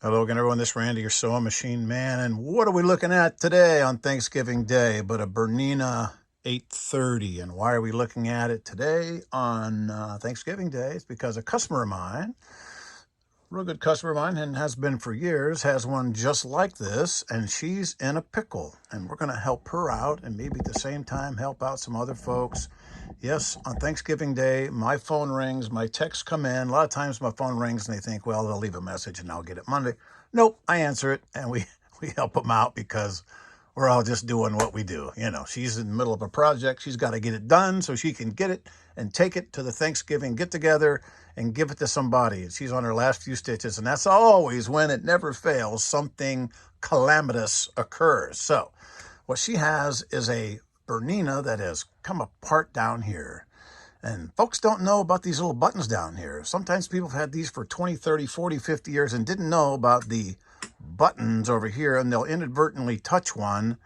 Hello again, everyone. This is Randy, your sewing machine man. And what are we looking at today on Thanksgiving Day but a Bernina 830? And why are we looking at it today on Thanksgiving Day? It's because a customer of mine, real good customer of mine, and has been for years, has one just like this, and she's in a pickle. And we're going to help her out and maybe at the same time help out some other folks. Yes, on Thanksgiving Day, my phone rings, my texts come in. A lot of times my phone rings and they think, well, they'll leave a message and I'll get it Monday. Nope, I answer it and we help them out because we're all just doing what we do. You know, she's in the middle of a project. She's got to get it done so she can get it and take it to the Thanksgiving get together and give it to somebody. She's on her last few stitches, and that's always when it never fails, something calamitous occurs. So what she has is a Bernina that has come apart down here. And folks don't know about these little buttons down here. Sometimes people have had these for 20, 30, 40, 50 years and didn't know about the buttons over here, and they'll inadvertently touch one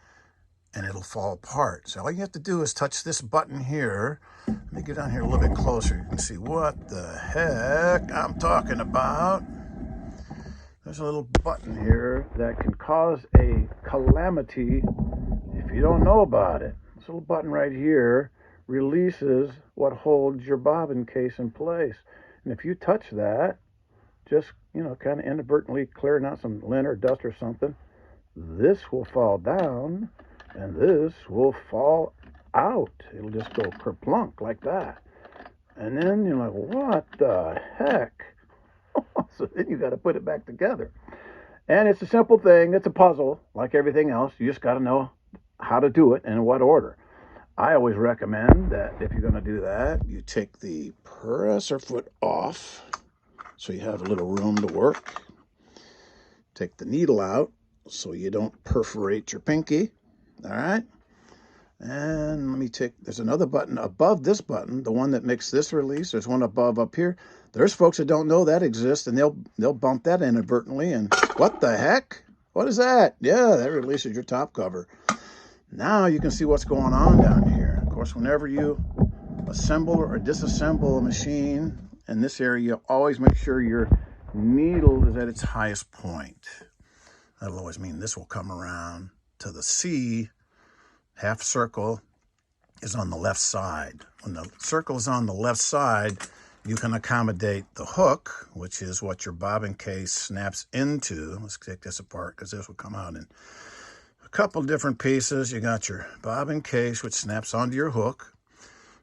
and it'll fall apart. So all you have to do is touch this button here. Let me get down here a little bit closer. You can see what the heck I'm talking about. There's a little button here that can cause a calamity if you don't know about it. This little button right here releases what holds your bobbin case in place. And if you touch that, just, kind of inadvertently clearing out some lint or dust or something, this will fall down and this will fall out. It'll just go kerplunk like that. And then you're like, what the heck? So then you got to put it back together. And it's a simple thing. It's a puzzle like everything else. You just got to know how to do it and in what order. I always recommend that if you're going to do that, you take the presser foot off so you have a little room to work. Take the needle out so you don't perforate your pinky. All right. And let me there's another button above this button, the one that makes this release. There's one above up here. There's folks that don't know that exists, and they'll bump that inadvertently. And what the heck? What is that? Yeah, that releases your top cover. Now you can see what's going on down here. Of course, whenever you assemble or disassemble a machine in this area, you always make sure your needle is at its highest point. That'll always mean this will come around to the C. Half circle is on the left side. When the circle is on the left side, you can accommodate the hook, which is what your bobbin case snaps into. Let's take this apart because this will come out in a couple different pieces. You got your bobbin case, which snaps onto your hook.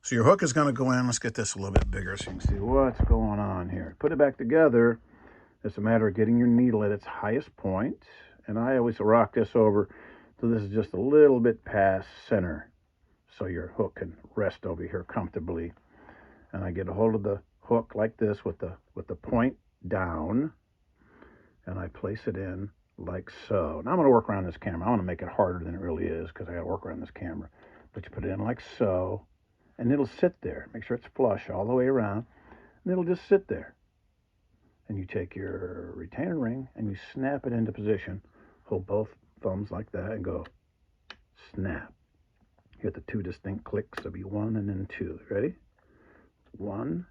So your hook is going to go in. Let's get this a little bit bigger so you can see what's going on here. Put it back together. It's a matter of getting your needle at its highest point. And I always rock this over so this is just a little bit past center so your hook can rest over here comfortably. And I get a hold of the hook like this with the point down, and I place it in like so. Now I'm going to work around this camera. I want to make it harder than it really is because I got to work around this camera. But you put it in like so, and it'll sit there. Make sure it's flush all the way around, and it'll just sit there. And you take your retainer ring and you snap it into position. Hold both thumbs like that and go snap. You get the two distinct clicks. There'll be one and then two. Ready? 1,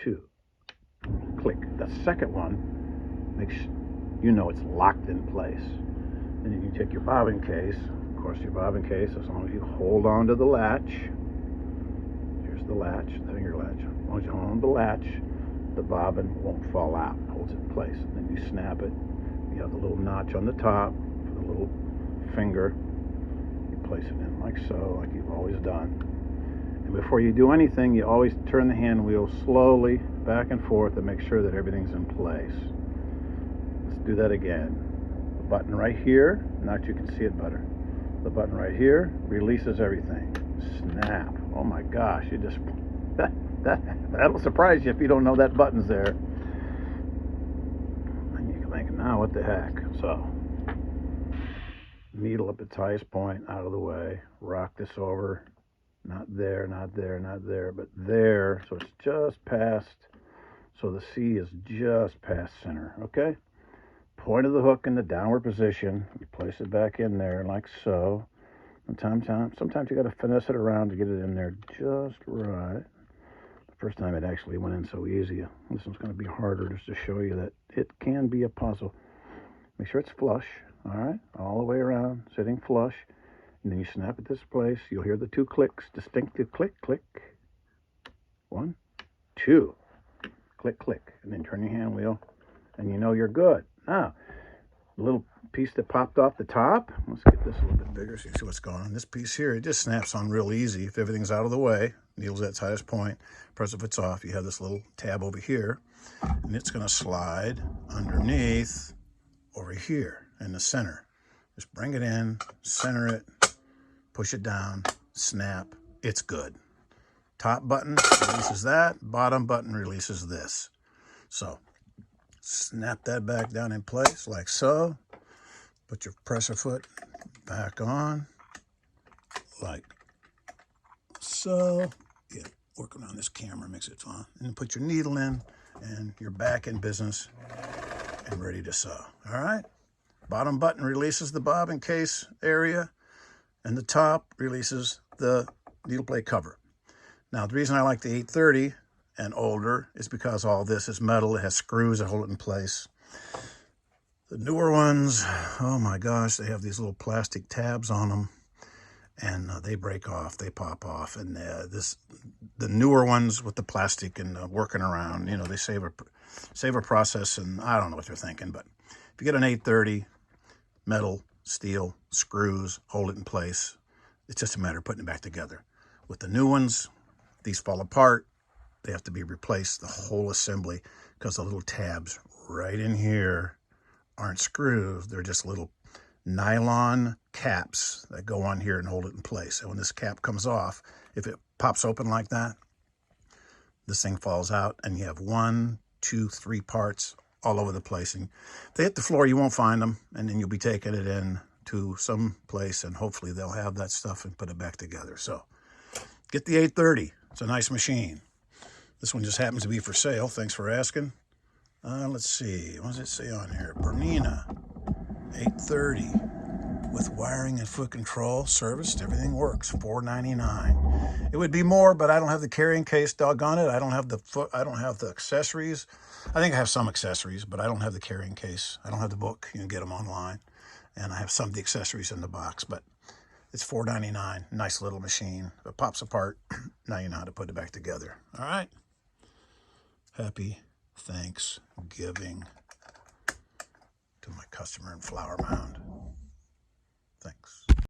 2. Click. The second one makes it's locked in place. And then you take your bobbin case. Of course, your bobbin case, as long as you hold on to the latch. Here's the latch, the finger latch. As long as you hold on to the latch, the bobbin won't fall out. It holds it in place. And then you snap it. You have the little notch on the top for the little finger. You place it in like so, like you've always done. And before you do anything, you always turn the hand wheel slowly back and forth and make sure that everything's in place. Let's do that again. The button right here, now that you can see it better. The button right here releases everything. Snap. Oh my gosh, you just that'll surprise you if you don't know that button's there. And you can think, now what the heck? So needle up its highest point, out of the way. Rock this over. Not there, not there, not there, but there. So it's just past. So the C is just past center. Okay? Point of the hook in the downward position. You place it back in there like so. And sometimes you got to finesse it around to get it in there just right. First time it actually went in so easy. This one's going to be harder, just to show you that it can be a puzzle. Make sure it's flush, all right, all the way around, sitting flush. And then you snap at this place. You'll hear the two clicks, distinctive click, click. 1, 2, click, click. And then turn your hand wheel, and you know you're good. Now, the little piece that popped off the top, let's get this a little bit bigger so you see what's going on. This piece here, it just snaps on real easy. If everything's out of the way, needle's at its highest point, press if it's off, you have this little tab over here, and it's going to slide underneath over here in the center. Just bring it in, center it, push it down, snap, it's good. Top button releases that, bottom button releases this. So snap that back down in place like so. Put your presser foot back on like so. Yeah, working on this camera makes it fun. And put your needle in, and you're back in business and ready to sew. All right. Bottom button releases the bobbin case area, and the top releases the needle plate cover. Now, the reason I like the 830 and older is because all this is metal. It has screws that hold it in place. The newer ones, oh my gosh, they have these little plastic tabs on them, and they break off, they pop off. And the newer ones with the plastic and working around, you know, they save a process, and I don't know what they're thinking. But if you get an 830, metal, steel, screws, hold it in place. It's just a matter of putting it back together. With the new ones, these fall apart. They have to be replaced, the whole assembly, because the little tabs right in here aren't screws. They're just little nylon caps that go on here and hold it in place. And when this cap comes off, if it pops open like that, this thing falls out, and you have 1, 2, 3 parts all over the place. And if they hit the floor, you won't find them, and then you'll be taking it in to some place, and hopefully they'll have that stuff and put it back together. So get the 830. It's a nice machine. This one just happens to be for sale. Thanks for asking. Let's see. What does it say on here? Bernina 830 with wiring and foot control, serviced. Everything works. $4.99. It would be more, but I don't have the carrying case. Doggone it. I don't have the foot. I don't have the accessories. I think I have some accessories, but I don't have the carrying case. I don't have the book. You can get them online, and I have some of the accessories in the box. But it's $4.99. Nice little machine. If it pops apart, now you know how to put it back together. All right. Happy Thanksgiving to my customer in Flower Mound. Thanks.